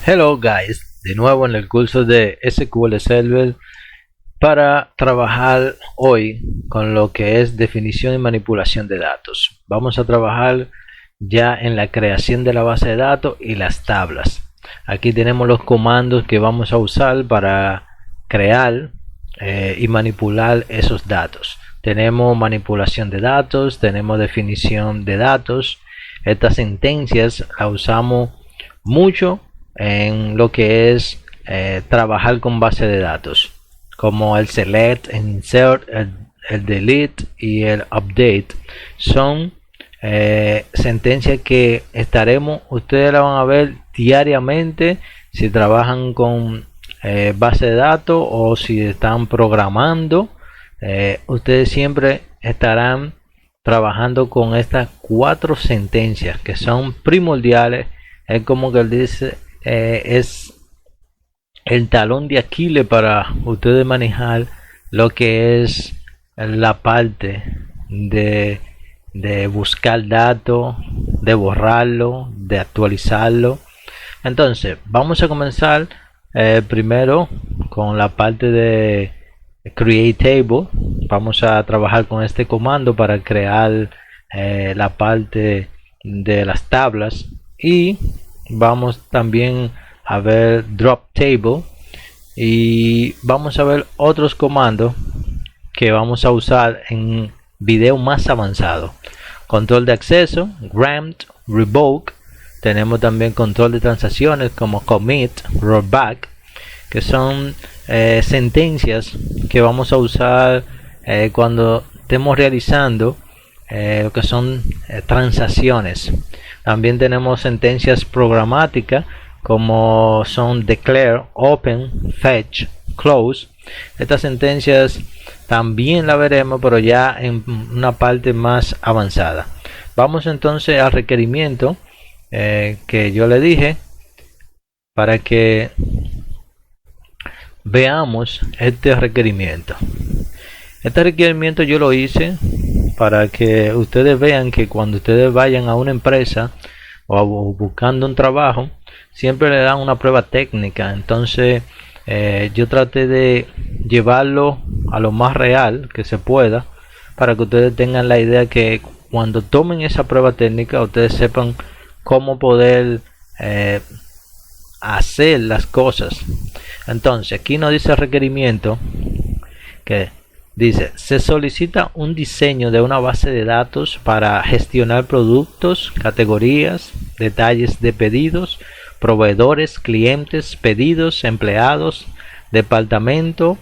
Hello guys, de nuevo en el curso de SQL Server para trabajar hoy con lo que es definición y manipulación de datos. Vamos a trabajar ya en la creación de la base de datos y las tablas. Aquí tenemos los comandos que vamos a usar para crear y manipular esos datos. Tenemos manipulación de datos, tenemos definición de datos. Estas sentencias las usamos mucho en lo que es trabajar con base de datos, como el select, el insert, el delete y el update. Son sentencias que ustedes la van a ver diariamente si trabajan con base de datos o si están programando. Ustedes siempre estarán trabajando con estas cuatro sentencias que son primordiales. Es como que él dice, es el talón de Aquiles para ustedes manejar lo que es la parte de buscar datos, de borrarlo, de actualizarlo. Entonces vamos a comenzar primero con la parte de create table. Vamos a trabajar con este comando para crear la parte de las tablas, y vamos también a ver drop table, y vamos a ver otros comandos que vamos a usar en video más avanzado. Control de acceso, grant, revoke. Tenemos también control de transacciones como commit, rollback, que son sentencias que vamos a usar cuando estemos realizando lo que son transacciones. También tenemos sentencias programáticas como son declare, open, fetch, close. Estas sentencias también la veremos, pero ya en una parte más avanzada. Vamos entonces al requerimiento que yo le dije, para que veamos este requerimiento. Este requerimiento yo lo hice para que ustedes vean que cuando ustedes vayan a una empresa o buscando un trabajo, siempre le dan una prueba técnica. Entonces yo traté de llevarlo a lo más real que se pueda, para que ustedes tengan la idea que cuando tomen esa prueba técnica ustedes sepan cómo poder hacer las cosas. Entonces aquí nos dice el requerimiento que dice: se solicita un diseño de una base de datos para gestionar productos, categorías, detalles de pedidos, proveedores, clientes, pedidos, empleados, departamento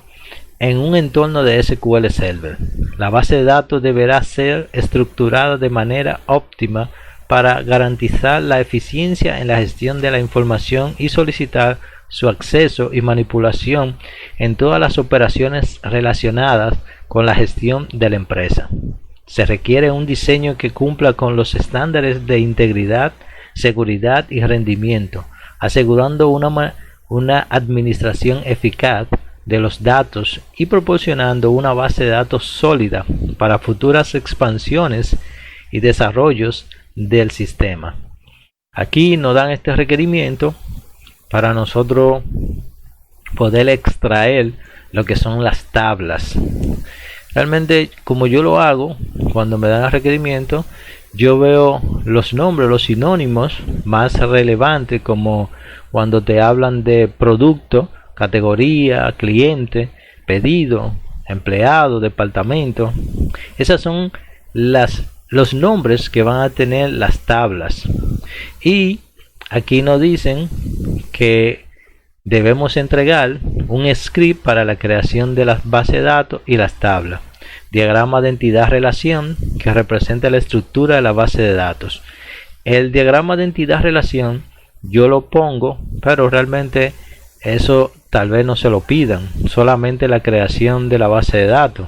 en un entorno de SQL Server. La base de datos deberá ser estructurada de manera óptima para garantizar la eficiencia en la gestión de la información y solicitar su acceso y manipulación en todas las operaciones relacionadas con la gestión de la empresa. Se requiere un diseño que cumpla con los estándares de integridad, seguridad y rendimiento, asegurando una administración eficaz de los datos y proporcionando una base de datos sólida para futuras expansiones y desarrollos del sistema. Aquí nos dan este requerimiento para nosotros poder extraer lo que son las tablas. Realmente, como yo lo hago, cuando me dan el requerimiento, yo veo los nombres, los sinónimos más relevantes, como cuando te hablan de producto, categoría, cliente, pedido, empleado, departamento. Esas son los nombres que van a tener las tablas. Y aquí nos dicen que debemos entregar un script para la creación de las bases de datos y las tablas. Diagrama de entidad relación que representa la estructura de la base de datos. El diagrama de entidad relación yo lo pongo, pero realmente eso tal vez no se lo pidan, solamente la creación de la base de datos.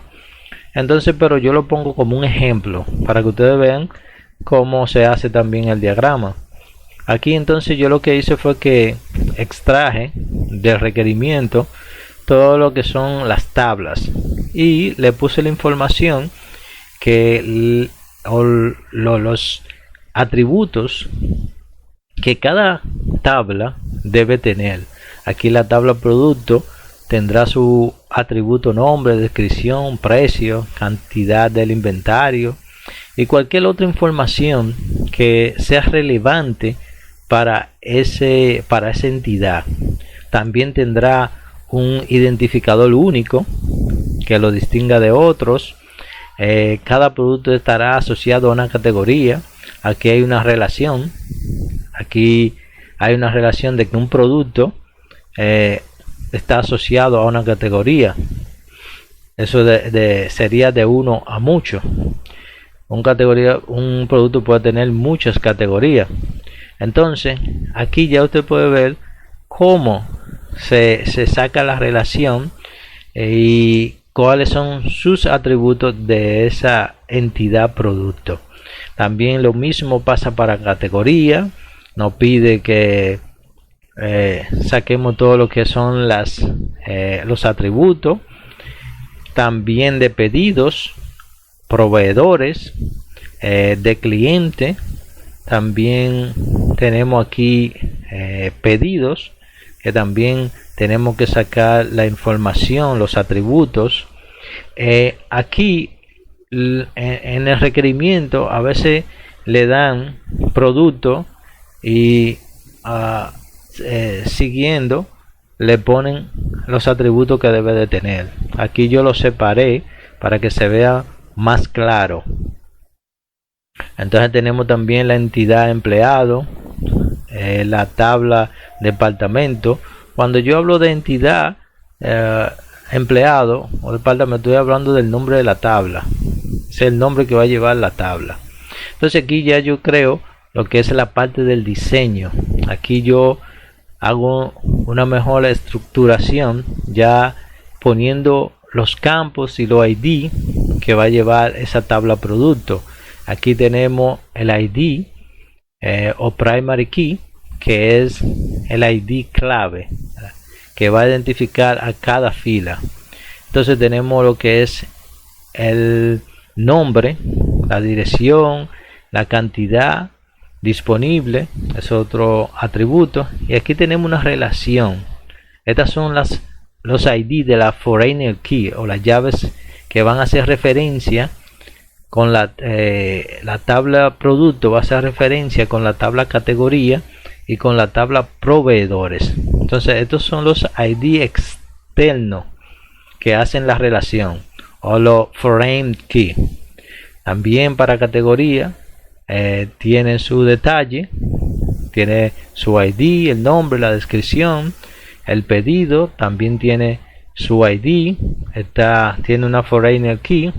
Entonces, pero yo lo pongo como un ejemplo para que ustedes vean cómo se hace también el diagrama. Aquí entonces yo lo que hice fue que extraje del requerimiento todo lo que son las tablas y le puse la información que los atributos que cada tabla debe tener. Aquí la tabla producto tendrá su atributo nombre, descripción, precio, cantidad del inventario y cualquier otra información que sea relevante para esa entidad. También tendrá un identificador único que lo distinga de otros. Cada producto estará asociado a una categoría. Aquí hay una relación. Aquí hay una relación de que un producto está asociado a una categoría. Eso sería de 1 a mucho. Un producto puede tener muchas categorías. Entonces aquí ya usted puede ver cómo se saca la relación y cuáles son sus atributos de esa entidad producto. También lo mismo pasa para categoría. Nos pide que saquemos todo lo que son los atributos. También de pedidos, proveedores, de cliente. También tenemos aquí pedidos, que también tenemos que sacar la información, los atributos. Aquí en el requerimiento a veces le dan producto y siguiendo le ponen los atributos que debe de tener. Aquí yo los separé para que se vea más claro. Entonces tenemos también la entidad empleado, la tabla departamento. Cuando yo hablo de entidad empleado o departamento, estoy hablando del nombre de la tabla. Es el nombre que va a llevar la tabla. Entonces aquí ya yo creo lo que es la parte del diseño. Aquí yo hago una mejor estructuración, ya poniendo los campos y los ID que va a llevar esa tabla producto. Aquí tenemos el ID o primary key, que es el ID clave que va a identificar a cada fila. Entonces tenemos lo que es el nombre, la dirección, la cantidad disponible, es otro atributo, y aquí tenemos una relación. Estas son los ID de la foreigner key o las llaves que van a hacer referencia con la tabla producto, va a hacer referencia con la tabla categoría y con la tabla proveedores. Entonces estos son los ID externos que hacen la relación, o los foreign key. También para categoría tiene su detalle, tiene su ID, el nombre, la descripción. El pedido también tiene su ID, tiene una foreigner key,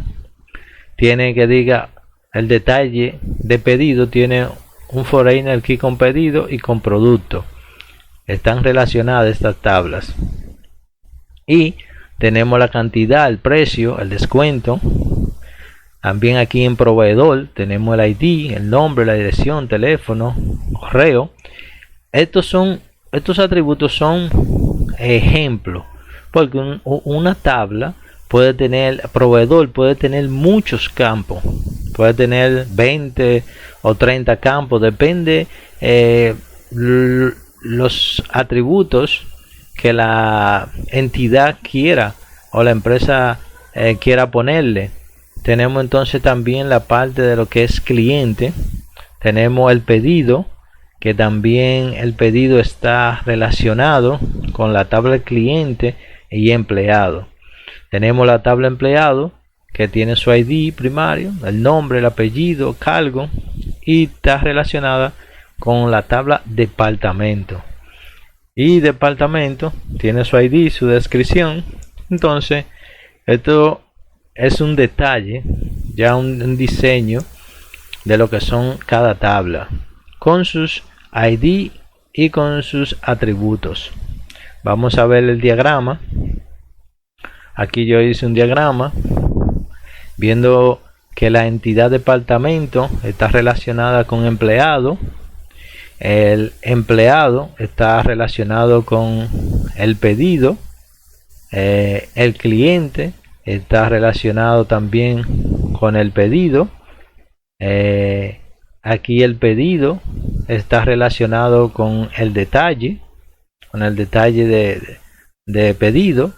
tiene que diga el detalle de pedido, tiene un foreigner key con pedido y con producto. Están relacionadas estas tablas. Y tenemos la cantidad, el precio, el descuento. También aquí en proveedor tenemos el ID, el nombre, la dirección, teléfono, correo. Estos atributos son ejemplos, porque una tabla puede tener, proveedor puede tener muchos campos, puede tener 20 o 30 campos, depende los atributos que la entidad quiera o la empresa quiera ponerle. Tenemos entonces también la parte de lo que es cliente. Tenemos el pedido, que también el pedido está relacionado con la tabla cliente y empleado. Tenemos la tabla empleado, que tiene su ID primario, el nombre, el apellido, cargo, y está relacionada con la tabla departamento. Y departamento tiene su ID, su descripción. Entonces esto es un detalle, ya un diseño de lo que son cada tabla, con sus ID y con sus atributos. Vamos a ver el diagrama. Aquí yo hice un diagrama viendo que la entidad departamento está relacionada con empleado. El empleado está relacionado con el pedido. El cliente está relacionado también con el pedido. Aquí el pedido está relacionado con el detalle, de pedido.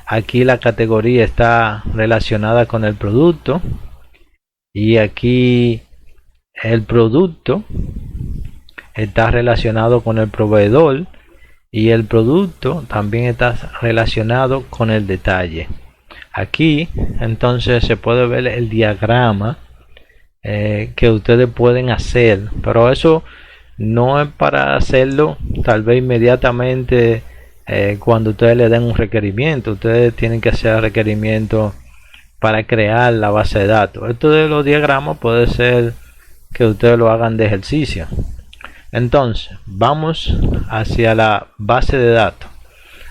Aquí la categoría está relacionada con el producto, y aquí el producto está relacionado con el proveedor, y el producto también está relacionado con el detalle. Aquí entonces se puede ver el diagrama que ustedes pueden hacer, pero eso no es para hacerlo tal vez inmediatamente cuando ustedes le den un requerimiento. Ustedes tienen que hacer el requerimiento para crear la base de datos. Esto de los diagramas puede ser que ustedes lo hagan de ejercicio. Entonces vamos hacia la base de datos,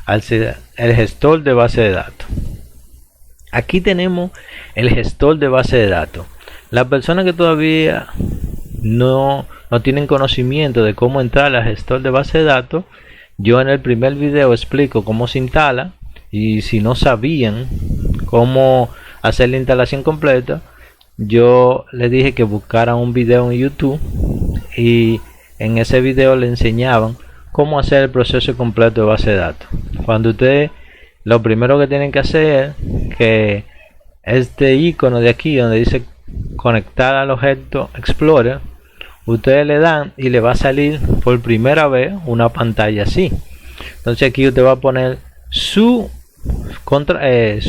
hacia el gestor de base de datos. Aquí tenemos el gestor de base de datos. Las personas que todavía no tienen conocimiento de cómo entrar al gestor de base de datos, yo en el primer video explico cómo se instala, y si no sabían cómo hacer la instalación completa, yo les dije que buscaran un video en YouTube, y en ese video le enseñaban cómo hacer el proceso completo de base de datos. Cuando ustedes, lo primero que tienen que hacer es que este icono de aquí donde dice conectar al objeto Explorer, ustedes le dan y le va a salir por primera vez una pantalla así. Entonces aquí usted va a poner su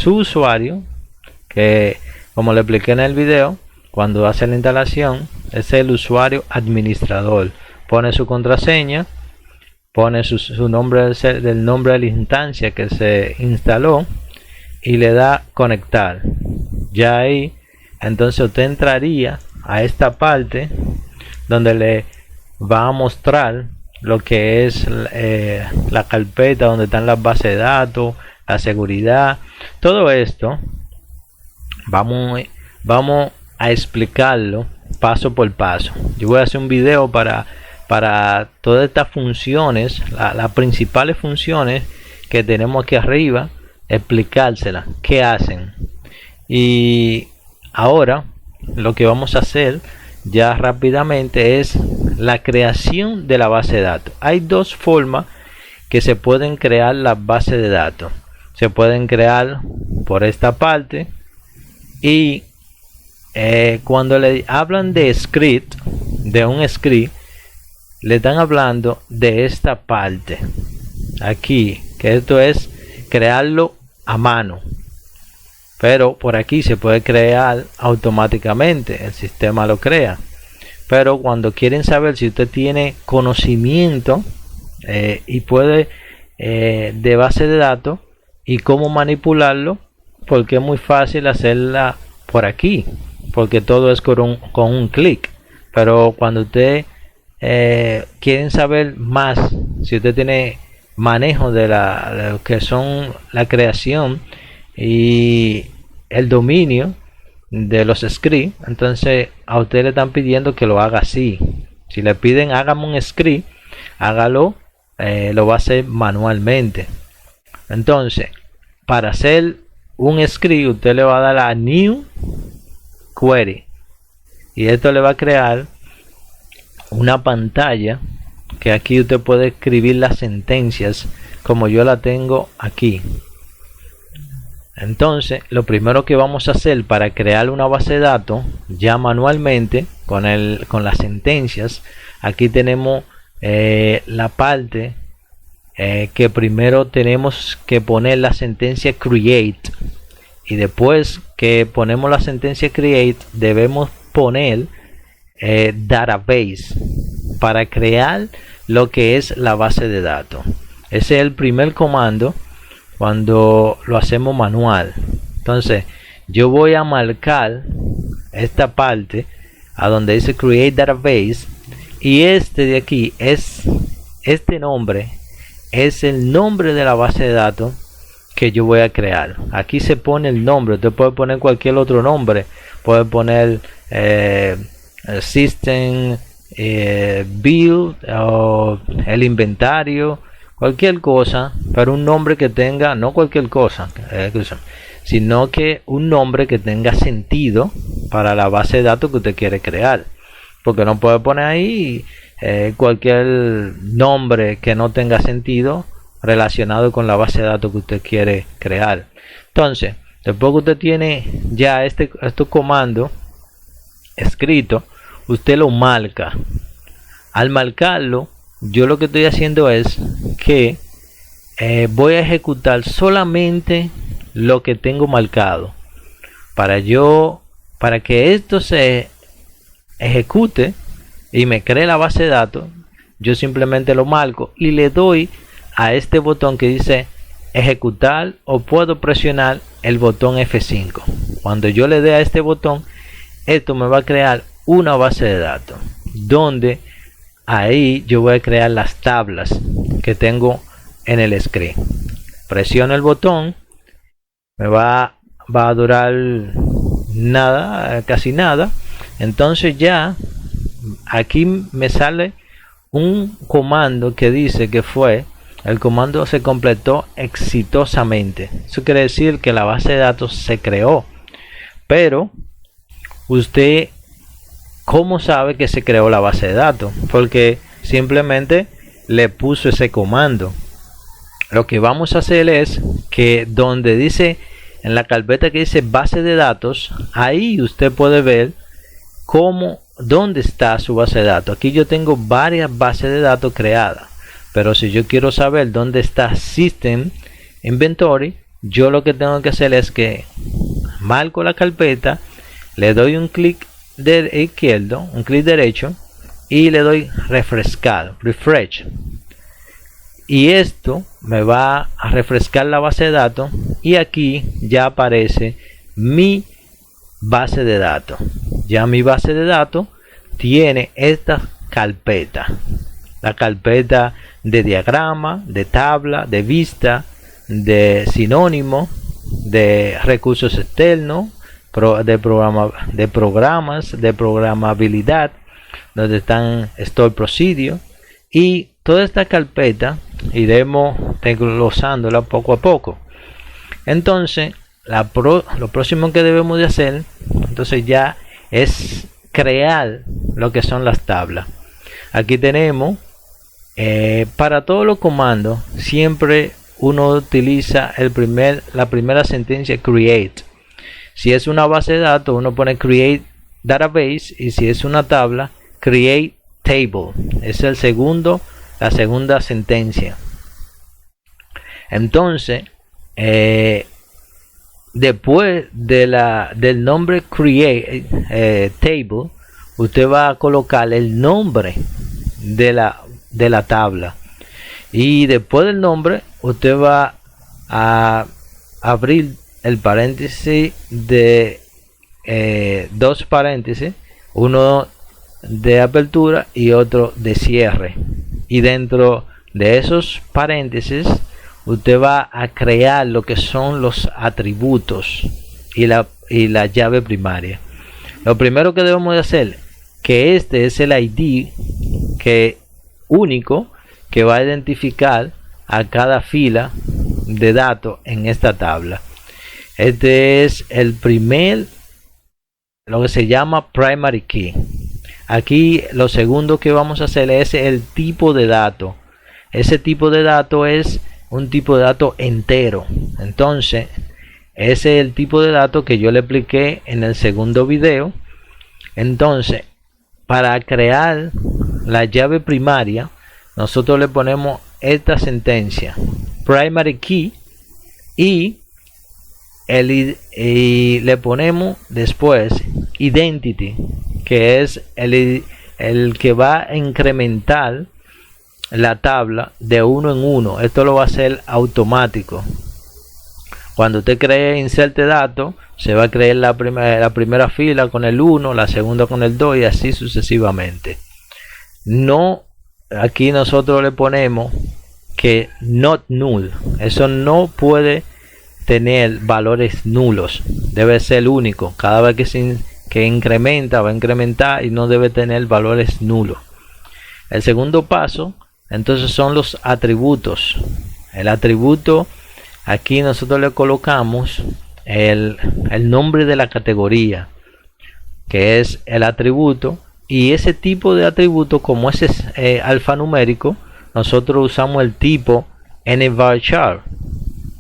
usuario, que como le expliqué en el video, cuando hace la instalación es el usuario administrador. Pone su contraseña, pone su nombre del nombre de la instancia que se instaló, y le da conectar. Ya ahí entonces usted entraría a esta parte donde le va a mostrar lo que es la carpeta donde están las bases de datos, la seguridad, todo esto. Vamos a explicarlo paso por paso. Yo voy a hacer un video para todas estas funciones, las principales funciones que tenemos aquí arriba, explicárselas, qué hacen. Y ahora lo que vamos a hacer ya rápidamente es la creación de la base de datos. Hay dos formas que se pueden crear las bases de datos. Se pueden crear por esta parte, y cuando le hablan de script, de un script, le están hablando de esta parte aquí, que esto es crearlo a mano, pero por aquí se puede crear automáticamente, el sistema lo crea. Pero cuando quieren saber si usted tiene conocimiento y puede de base de datos y cómo manipularlo, porque es muy fácil hacerla por aquí, porque todo es con un clic. Pero cuando usted quieren saber más, si usted tiene manejo de lo que son la creación y el dominio de los scripts, entonces a usted le están pidiendo que lo haga así. Si le piden hágame un script, hágalo, lo va a hacer manualmente. Entonces para hacer un script usted le va a dar a new query, y esto le va a crear una pantalla que aquí usted puede escribir las sentencias como yo la tengo aquí. Entonces lo primero que vamos a hacer para crear una base de datos ya manualmente con las sentencias, aquí tenemos la parte que primero tenemos que poner la sentencia create, y después que ponemos la sentencia create debemos poner database para crear lo que es la base de datos. Ese es el primer comando cuando lo hacemos manual. Entonces yo voy a marcar esta parte a donde dice create database, y este de aquí es este nombre, es el nombre de la base de datos que yo voy a crear. Aquí se pone el nombre, usted puede poner cualquier otro nombre, puede poner system build o el inventario, cualquier cosa, pero un nombre que tenga, no cualquier cosa, sino que un nombre que tenga sentido para la base de datos que usted quiere crear, porque no puede poner ahí cualquier nombre que no tenga sentido relacionado con la base de datos que usted quiere crear. Entonces, después que usted tiene ya este comando escrito, usted lo marca. Al marcarlo, yo lo que estoy haciendo es que voy a ejecutar solamente lo que tengo marcado. Para que esto se ejecute y me cree la base de datos, yo simplemente lo marco y le doy a este botón que dice ejecutar, o puedo presionar el botón F5. Cuando yo le dé a este botón, esto me va a crear una base de datos donde ahí yo voy a crear las tablas que tengo en el screen. Presiono el botón, me va a durar nada, casi nada. Entonces ya aquí me sale un comando que dice que el comando se completó exitosamente. Eso quiere decir que la base de datos se creó. Pero usted, ¿cómo sabe que se creó la base de datos? Porque simplemente le puso ese comando. Lo que vamos a hacer es que donde dice, en la carpeta que dice base de datos, ahí usted puede ver dónde está su base de datos. Aquí yo tengo varias bases de datos creadas, pero si yo quiero saber dónde está System Inventory, yo lo que tengo que hacer es que marco la carpeta, le doy un clic izquierdo, un clic derecho y le doy refrescar, refresh, y esto me va a refrescar la base de datos y aquí ya aparece mi base de datos. Ya mi base de datos tiene esta carpeta, la carpeta de diagrama, de tabla, de vista, de sinónimo, de recursos externos, de programas, de programabilidad, donde están store procedure, y toda esta carpeta iremos desglosándola poco a poco. Entonces lo próximo que debemos de hacer entonces ya es crear lo que son las tablas. Aquí tenemos para todos los comandos siempre uno utiliza la primera sentencia create. Si es una base de datos, uno pone create database, y si es una tabla, create table. Es la segunda sentencia. Entonces después del nombre create table, usted va a colocar el nombre de la tabla, y después del nombre usted va a abrir el paréntesis de dos paréntesis, uno de apertura y otro de cierre, y dentro de esos paréntesis usted va a crear lo que son los atributos y la llave primaria. Lo primero que debemos de hacer, que este es el ID único que va a identificar a cada fila de datos en esta tabla. Este es lo que se llama primary key. Aquí lo segundo que vamos a hacer es el tipo de dato. Ese tipo de dato es un tipo de dato entero. Entonces ese es el tipo de dato que yo le expliqué en el segundo video. Entonces, para crear la llave primaria, nosotros le ponemos esta sentencia primary key, y le ponemos después identity, que es el que va a incrementar la tabla de uno en uno. Esto lo va a hacer automático. Cuando usted cree inserte datos, se va a crear la primera fila con el 1, la segunda con el 2 y así sucesivamente. Aquí nosotros le ponemos que not null. Eso no puede tener valores nulos, debe ser único. Cada vez que incrementa, va a incrementar y no debe tener valores nulos. El segundo paso entonces son los atributos. El atributo, aquí nosotros le colocamos el nombre de la categoría, que es el atributo y ese tipo de atributo, como ese es alfanumérico, nosotros usamos el tipo nvarchar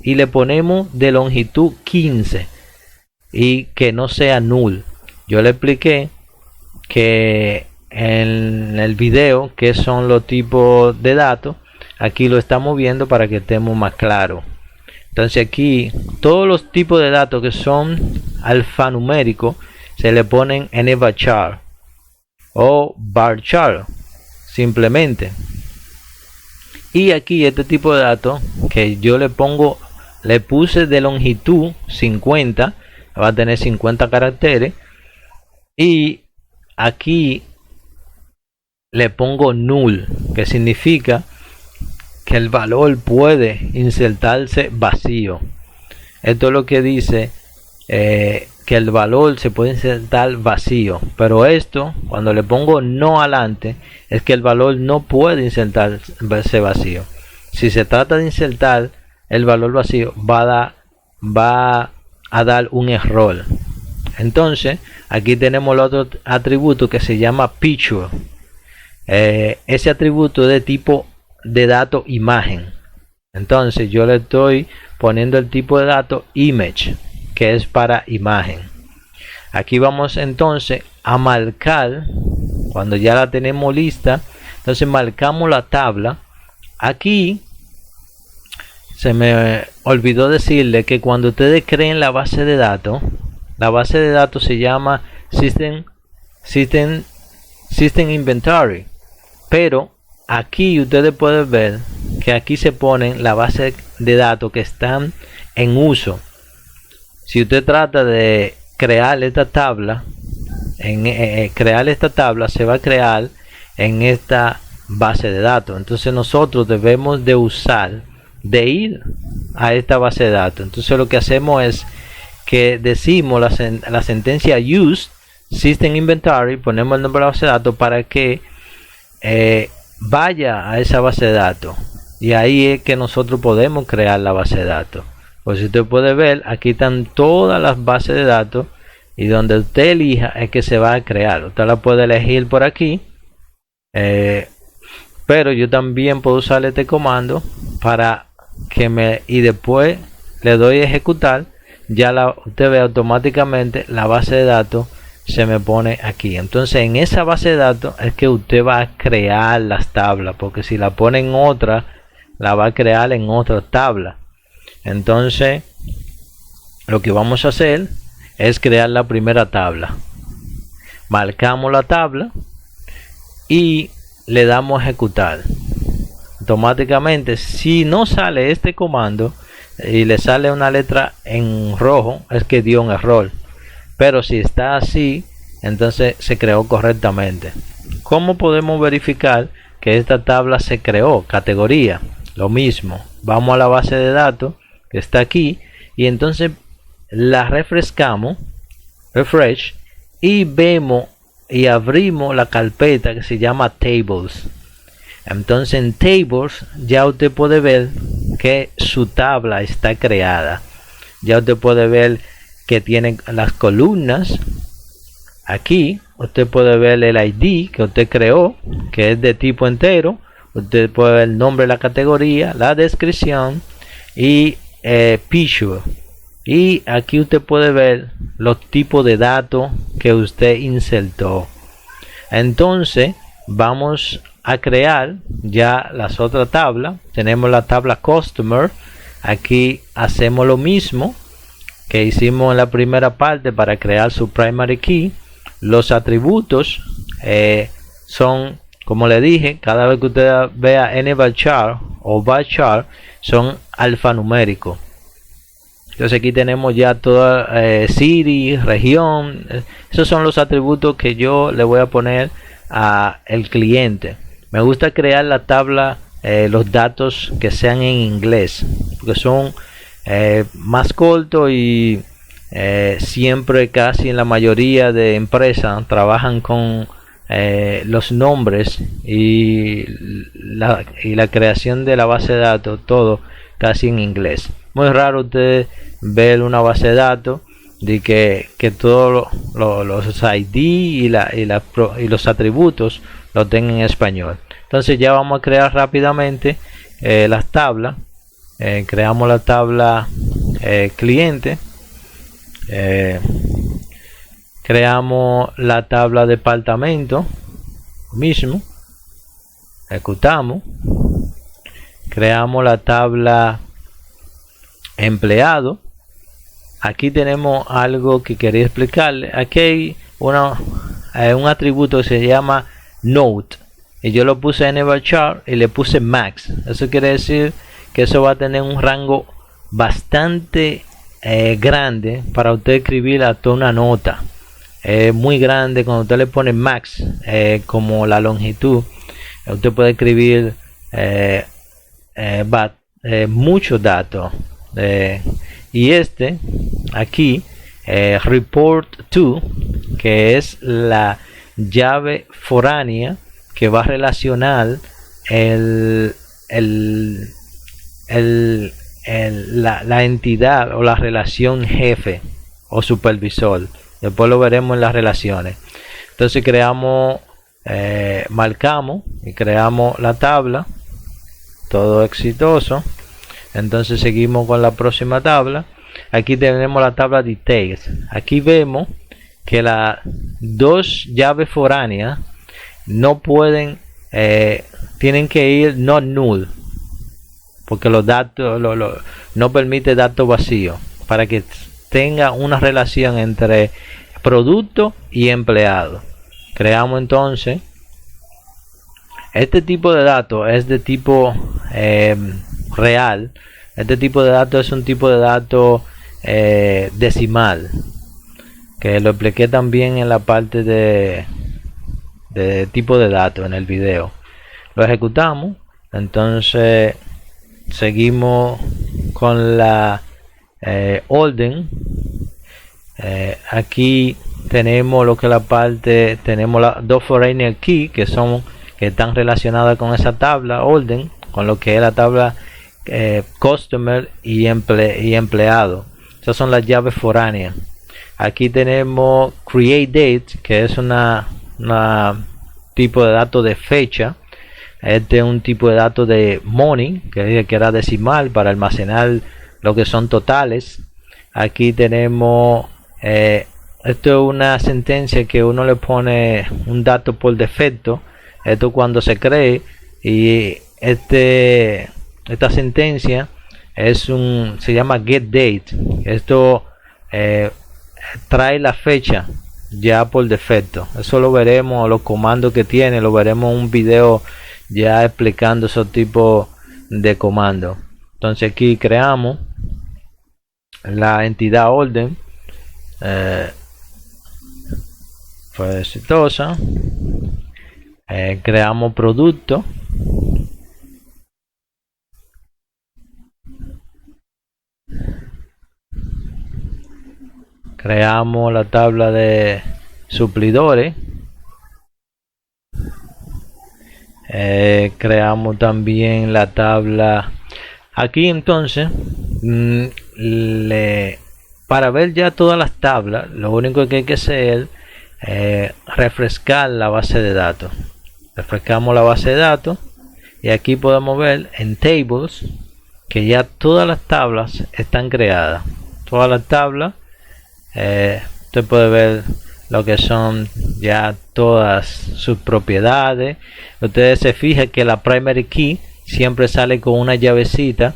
y le ponemos de longitud 15 y que no sea null. Yo le expliqué que en el video que son los tipos de datos. Aquí lo estamos viendo para que estemos más claros. Entonces aquí todos los tipos de datos que son alfanuméricos se le ponen nvarchar o varchar simplemente. Y aquí este tipo de datos que yo le puse de longitud 50, va a tener 50 caracteres, y aquí le pongo null, que significa que el valor puede insertarse vacío. Esto es lo que dice que el valor se puede insertar vacío, pero esto cuando le pongo no adelante es que el valor no puede insertarse vacío. Si se trata de insertar el valor vacío, va a dar un error. Entonces aquí tenemos el otro atributo que se llama picture. Ese atributo de tipo de dato imagen. Entonces yo le estoy poniendo el tipo de dato image, que es para imagen. Aquí vamos entonces a marcar, cuando ya la tenemos lista, entonces marcamos la tabla. Aquí se me olvidó decirle que cuando ustedes creen la base de datos se llama System Inventory, pero aquí ustedes pueden ver que aquí se ponen la base de datos que están en uso. Si usted trata de crear esta tabla, se va a crear en esta base de datos. Entonces nosotros debemos de ir a esta base de datos. Entonces lo que hacemos es que decimos la sentencia use system inventory, ponemos el nombre de la base de datos para que vaya a esa base de datos, y ahí es que nosotros podemos crear la base de datos. Pues si usted puede ver, aquí están todas las bases de datos, y donde usted elija es que se va a crear. Usted la puede elegir por aquí, pero yo también puedo usar este comando para que y después le doy a ejecutar. Ya usted ve automáticamente la base de datos se me pone aquí. Entonces en esa base de datos es que usted va a crear las tablas, porque si la pone en otra, la va a crear en otra tabla. Entonces lo que vamos a hacer es crear la primera tabla. Marcamos la tabla y le damos a ejecutar. Automáticamente, si no sale este comando y le sale una letra en rojo, es que dio un error. Pero si está así, entonces se creó correctamente. ¿Cómo podemos verificar que esta tabla se creó? Categoría, lo mismo. Vamos a la base de datos que está aquí y entonces la refrescamos, refresh, y vemos y abrimos la carpeta que se llama tables. Entonces en tables ya usted puede ver que su tabla está creada. Ya usted puede ver que tiene las columnas. Aquí usted puede ver el ID que usted creó, que es de tipo entero. Usted puede ver el nombre de la categoría, la descripción y picture. Y aquí usted puede ver los tipos de datos que usted insertó. Entonces vamos a crear ya las otras tablas. Tenemos la tabla customer. Aquí hacemos lo mismo que hicimos en la primera parte para crear su primary key. Los atributos son, como le dije, cada vez que usted vea nvarchar o varchar, son alfanuméricos. Entonces aquí tenemos ya toda city, región. Esos son los atributos que yo le voy a poner a el cliente. Me gusta crear la tabla, los datos que sean en inglés, porque son más cortos y siempre, casi en la mayoría de empresas, trabajan con los nombres y la creación de la base de datos, todo casi en inglés. Muy raro usted ver una base de datos de que todos los ID y los atributos lo tengan en español. Entonces ya vamos a crear rápidamente las tablas. Creamos la tabla cliente, creamos la tabla departamento mismo, ejecutamos, creamos la tabla empleado. Aquí tenemos algo que quería explicarle. Aquí hay un atributo que se llama note y yo lo puse en varchar y le puse max. Eso quiere decir que eso va a tener un rango bastante grande para usted escribir a toda una nota. Muy grande. Cuando usted le pone max como la longitud, usted puede escribir muchos datos. Y aquí report to, que es la llave foránea que va a relacionar la entidad o la relación jefe o supervisor. Después lo veremos en las relaciones. Entonces marcamos y creamos la tabla. Todo exitoso. Entonces seguimos con la próxima tabla. Aquí tenemos la tabla details. Aquí vemos que las dos llaves foráneas no pueden, tienen que ir not null, porque los datos no permite datos vacíos, para que tenga una relación entre producto y empleado. Creamos entonces este tipo de datos, es de tipo real. Este tipo de datos es un tipo de dato decimal, que lo expliqué también en la parte de tipo de datos en el video. Lo ejecutamos. Entonces seguimos con la orden. Aquí tenemos lo que es la parte, tenemos las dos foreigner key que están relacionadas con esa tabla orden, con lo que es la tabla customer y empleado. Esas son las llaves foráneas. Aquí tenemos create date, que es una tipo de dato de fecha. Este es un tipo de dato de money, que era decimal, para almacenar lo que son totales. Aquí tenemos esto es una sentencia que uno le pone un dato por defecto. Esto cuando se cree, y esta sentencia se llama get date. Esto trae la fecha ya por defecto. Eso lo veremos, los comandos que tiene, lo veremos en un video ya explicando esos tipos de comandos. Entonces aquí creamos la entidad orden, fue exitosa. Creamos producto, creamos la tabla de suplidores, creamos también la tabla. Aquí entonces para ver ya todas las tablas, lo único que hay que hacer es refrescar la base de datos. Refrescamos la base de datos y aquí podemos ver en tables que ya todas las tablas están creadas. Todas las tablas, usted puede ver lo que son ya todas sus propiedades. Ustedes se fijan que la primary key siempre sale con una llavecita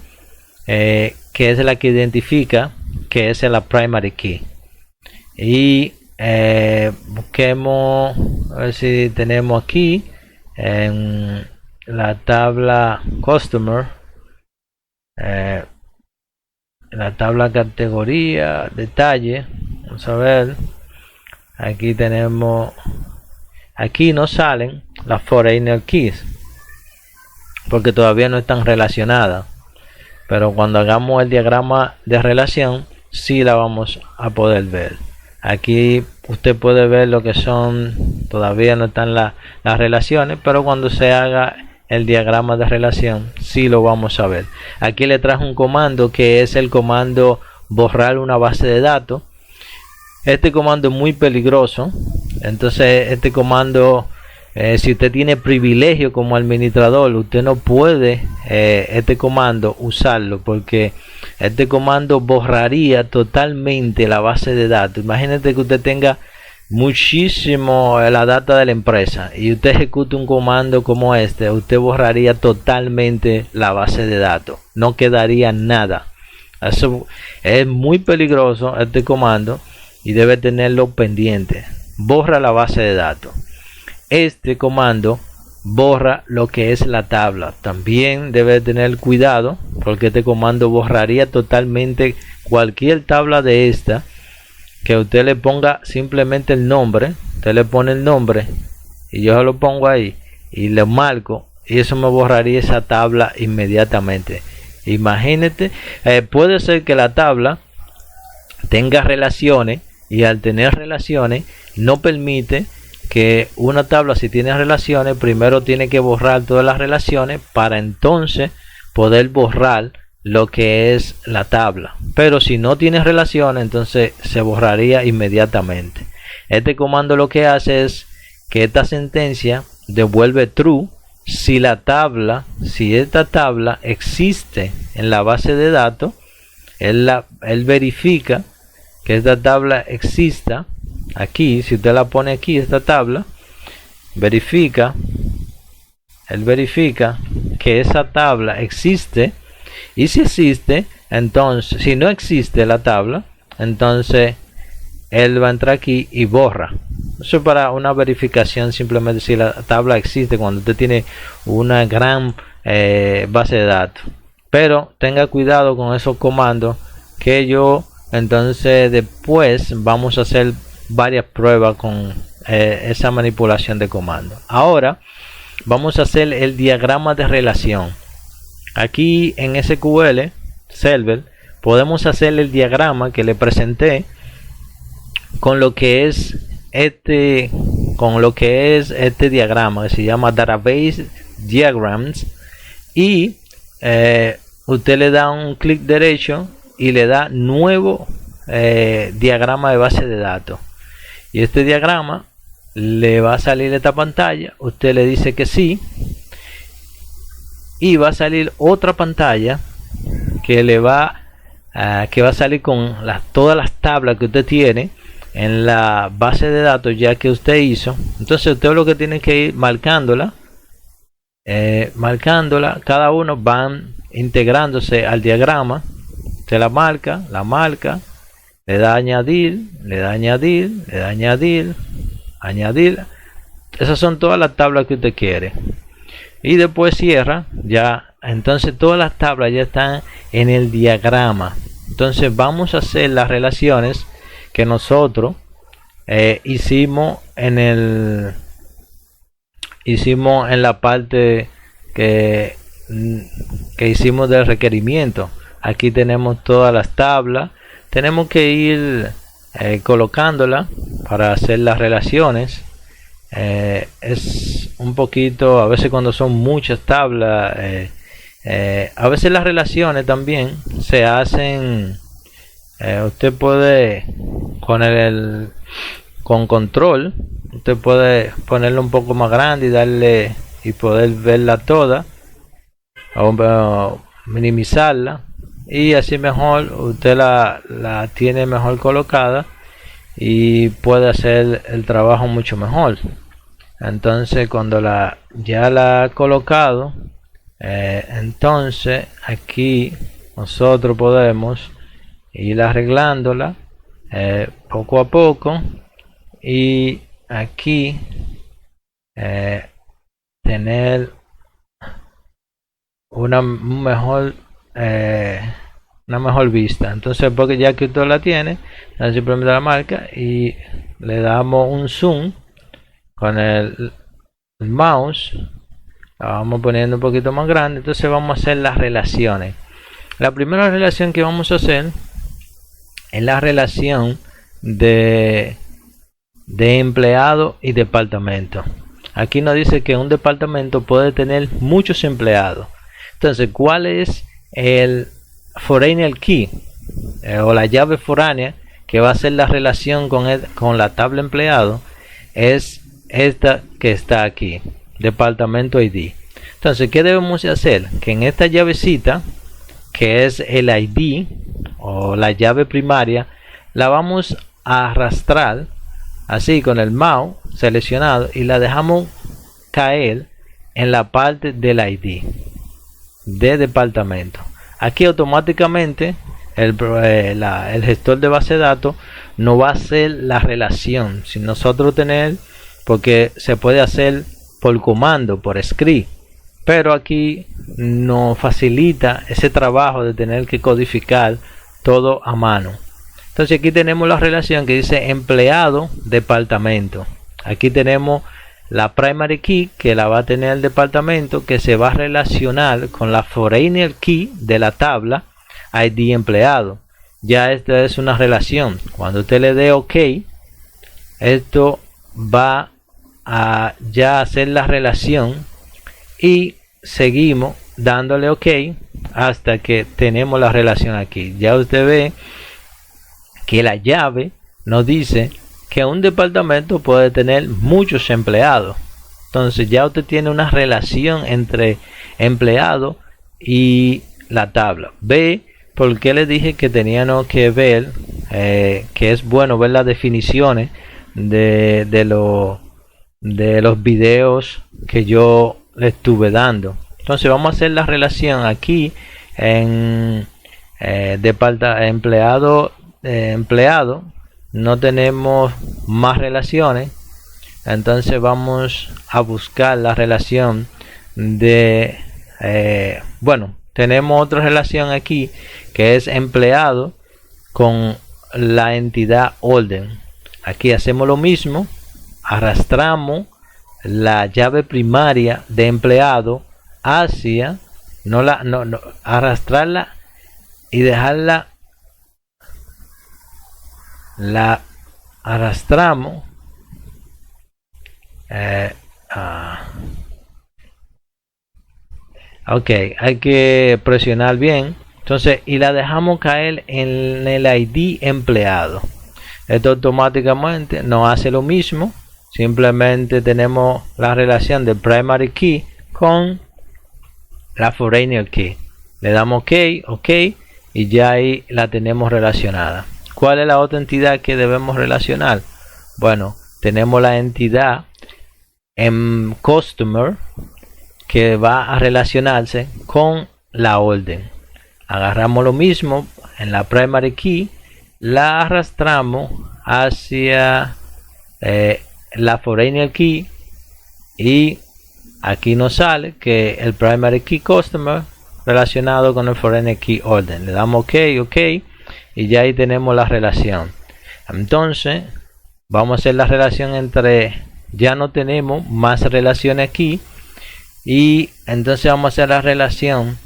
que es la que identifica que esa es la primary key. Y busquemos a ver si tenemos aquí en la tabla customer, la tabla categoría detalle. Vamos a ver, aquí tenemos, aquí no salen las foreigner keys porque todavía no están relacionadas, pero cuando hagamos el diagrama de relación sí la vamos a poder ver. Aquí usted puede ver lo que son, todavía no están las relaciones, pero cuando se haga el diagrama de relación sí lo vamos a ver. Aquí le traje un comando que es el comando borrar una base de datos. Este comando es muy peligroso. Entonces este comando, si usted tiene privilegio como administrador, usted no puede este comando usarlo, porque este comando borraría totalmente la base de datos. Imagínate que usted tenga muchísimo la data de la empresa y usted ejecute un comando como este, usted borraría totalmente la base de datos, no quedaría nada. Eso es muy peligroso, este comando, y debe tenerlo pendiente. Borra la base de datos. Este comando borra lo que es la tabla. También debe tener cuidado, porque este comando borraría totalmente cualquier tabla de esta que usted le ponga simplemente el nombre. Usted le pone el nombre y yo lo pongo ahí y le marco, y eso me borraría esa tabla inmediatamente. Imagínate, puede ser que la tabla tenga relaciones, y al tener relaciones no permite que una tabla, si tiene relaciones, primero tiene que borrar todas las relaciones para entonces poder borrar lo que es la tabla. Pero si no tiene relaciones, entonces se borraría inmediatamente. Este comando lo que hace es que esta sentencia devuelve true si esta tabla existe en la base de datos. Él verifica que esta tabla exista aquí. Si usted la pone aquí, esta tabla, él verifica que esa tabla existe, y si existe, entonces, si no existe la tabla, entonces él va a entrar aquí y borra. Eso es para una verificación, simplemente si la tabla existe cuando usted tiene una gran base de datos. Pero tenga cuidado con esos comandos, que yo entonces después vamos a hacer varias pruebas con esa manipulación de comandos. Ahora vamos a hacer el diagrama de relación. Aquí en SQL Server podemos hacer el diagrama que le presenté con lo que es este diagrama que se llama Database Diagrams, y usted le da un clic derecho y le da nuevo diagrama de base de datos, y este diagrama le va a salir esta pantalla. Usted le dice que sí, y va a salir otra pantalla que le va a salir con todas las tablas que usted tiene en la base de datos ya que usted hizo. Entonces usted lo que tiene que ir marcándola, cada uno van integrándose al diagrama. Usted la marca, le da añadir, añadir. Esas son todas las tablas que usted quiere, y después cierra. Ya entonces todas las tablas ya están en el diagrama. Entonces vamos a hacer las relaciones que nosotros hicimos en la parte que hicimos del requerimiento. Aquí tenemos todas las tablas, tenemos que ir colocándolas para hacer las relaciones. Es un poquito, a veces cuando son muchas tablas, a veces las relaciones también se hacen. Usted puede con control, usted puede ponerlo un poco más grande y darle y poder verla toda, o minimizarla, y así mejor usted la tiene mejor colocada y puede hacer el trabajo mucho mejor. Entonces cuando ya la ha colocado, entonces aquí nosotros podemos ir arreglándola poco a poco, y aquí tener una mejor vista. Entonces, porque ya que usted la tiene, simplemente la marca y le damos un zoom con el mouse, la vamos poniendo un poquito más grande. Entonces vamos a hacer las relaciones. La primera relación que vamos a hacer es la relación de empleado y departamento. Aquí nos dice que un departamento puede tener muchos empleados. Entonces, ¿cuál es el foreigner key o la llave foránea que va a ser la relación con la tabla empleado es esta que está aquí, departamento ID. Entonces, ¿qué debemos hacer? Que en esta llavecita, que es el ID o la llave primaria, la vamos a arrastrar así con el mouse seleccionado y la dejamos caer en la parte del ID de departamento. Aquí automáticamente el gestor de base de datos no va a hacer la relación sin nosotros tener, porque se puede hacer por comando, por script, pero aquí nos facilita ese trabajo de tener que codificar todo a mano. Entonces aquí tenemos la relación que dice empleado departamento. Aquí tenemos la primary key que la va a tener el departamento, que se va a relacionar con la foreigner key de la tabla ID empleado. Ya esta es una relación. Cuando usted le dé OK, esto va a ya hacer la relación y seguimos dándole OK hasta que tenemos la relación aquí. Ya usted ve que la llave nos dice que un departamento puede tener muchos empleados. Entonces ya usted tiene una relación entre empleado y la tabla. Ve por qué les dije que teníamos que ver, que es bueno ver las definiciones de los videos que yo le estuve dando. Entonces vamos a hacer la relación aquí en empleado. No tenemos más relaciones, entonces vamos a buscar la relación de bueno, tenemos otra relación aquí que es empleado con la entidad orden. Aquí hacemos lo mismo, arrastramos la llave primaria de empleado hacia arrastrarla y dejarla, la arrastramos ok, hay que presionar bien, entonces, y la dejamos caer en el ID empleado. Esto automáticamente nos hace lo mismo, simplemente tenemos la relación de primary key con la foreigner key. Le damos OK y ya ahí la tenemos relacionada. ¿Cuál es la otra entidad que debemos relacionar? Bueno, tenemos la entidad en customer que va a relacionarse con la orden. Agarramos lo mismo en la primary key, la arrastramos hacia la foreigner key y aquí nos sale que el primary key customer relacionado con el foreigner key orden. Le damos OK y ya ahí tenemos la relación. Entonces vamos a hacer la relación entre, ya no tenemos más relaciones aquí, y entonces vamos a hacer la relación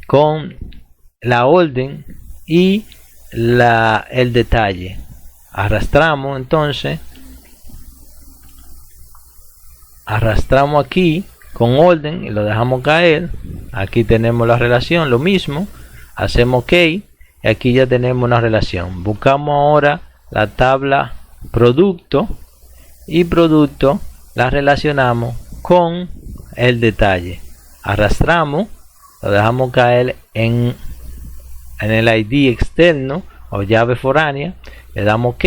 con la orden y el detalle. Arrastramos, entonces arrastramos aquí con orden y lo dejamos caer. Aquí tenemos la relación, lo mismo, hacemos OK y aquí ya tenemos una relación. Buscamos ahora la tabla producto y producto la relacionamos con el detalle. Arrastramos, lo dejamos caer en el ID externo o llave foránea, le damos OK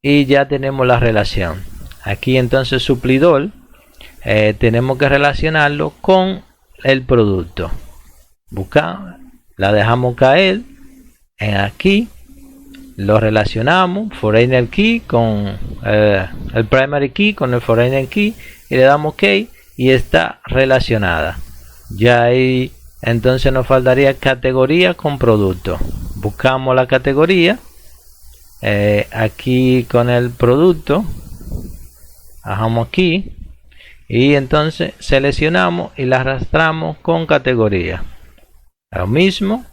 y ya tenemos la relación. Aquí entonces suplidor, tenemos que relacionarlo con el producto. Buscamos, la dejamos caer en aquí, lo relacionamos foreigner key con el primary key con el foreigner key y le damos OK y está relacionada. Ya ahí entonces nos faltaría categoría con producto. Buscamos la categoría aquí con el producto, bajamos aquí y entonces seleccionamos y la arrastramos con categoría. Lo mismo,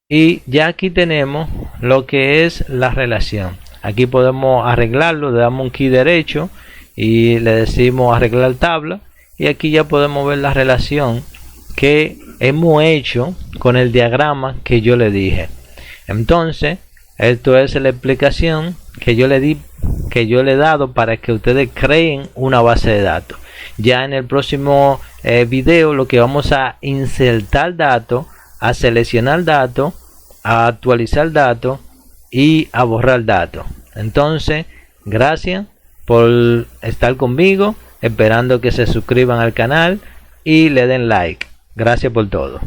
y ya aquí tenemos lo que es la relación. Aquí podemos arreglarlo, le damos un clic derecho y le decimos arreglar tabla, y aquí ya podemos ver la relación que hemos hecho con el diagrama que yo le dije. Entonces Esto es la explicación que yo le he dado para que ustedes creen una base de datos. Ya en el próximo video lo que vamos a insertar datos, a seleccionar datos, a actualizar datos y a borrar datos. Entonces, gracias por estar conmigo, esperando que se suscriban al canal y le den like. Gracias por todo.